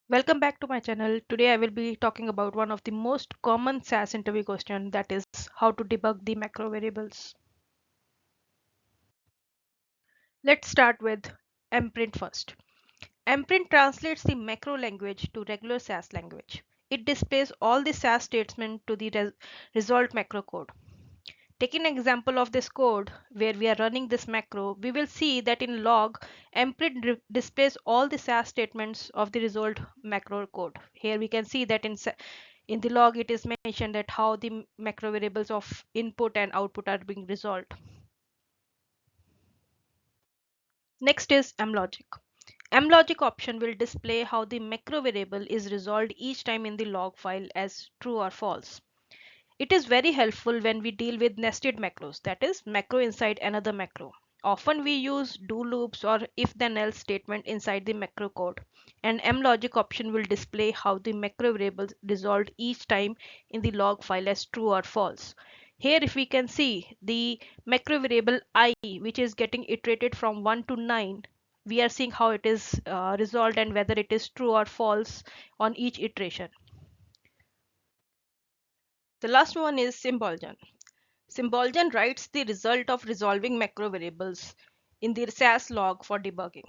Welcome back to my channel. Today I will be talking about one of the most common SAS interview question, that is how to debug the macro variables. Let's start with mprint first. Mprint translates the macro language to regular SAS language. It displays all the SAS statements to the result macro code. Taking an example of this code where we are running this macro, we will see that in log, mprint displays all the SAS statements of the result macro code. Here we can see that in the log it is mentioned that how the macro variables of input and output are being resolved. Next is mlogic. Mlogic option will display how the macro variable is resolved each time in the log file as true or false. It is very helpful when we deal with nested macros, that is, macro inside another macro. Often we use do loops or if then else statement inside the macro code, and mlogic option will display how the macro variable resolved each time in the log file as true or false. Here if we can see the macro variable I, which is getting iterated from 1 to 9, we are seeing how it is resolved and whether it is true or false on each iteration. The last one is symbolgen. Symbolgen writes the result of resolving macro variables in the SAS log for debugging.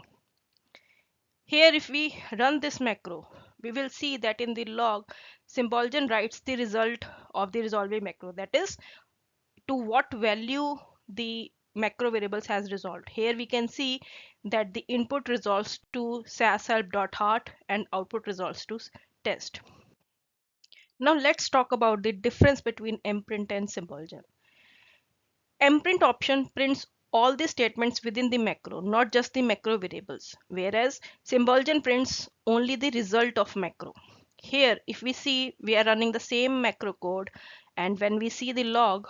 Here if we run this macro, we will see that in the log, Symbolgen writes the result of the resolving macro, that is, to what value the macro variables has resolved. Here we can see that the input resolves to sashelp.heart and output resolves to test. Now let's talk about the difference between mprint and Symbolgen. Mprint option prints all the statements within the macro, not just the macro variables, whereas Symbolgen prints only the result of macro. Here, if we see, we are running the same macro code, and when we see the log,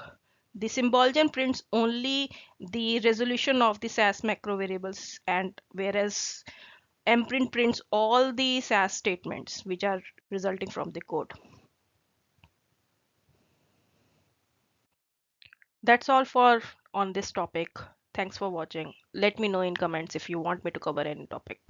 the Symbolgen prints only the resolution of the SAS macro variables, and whereas mprint prints all the SAS statements which are resulting from the code. That's all for on this topic. Thanks for watching. Let me know in comments if you want me to cover any topic.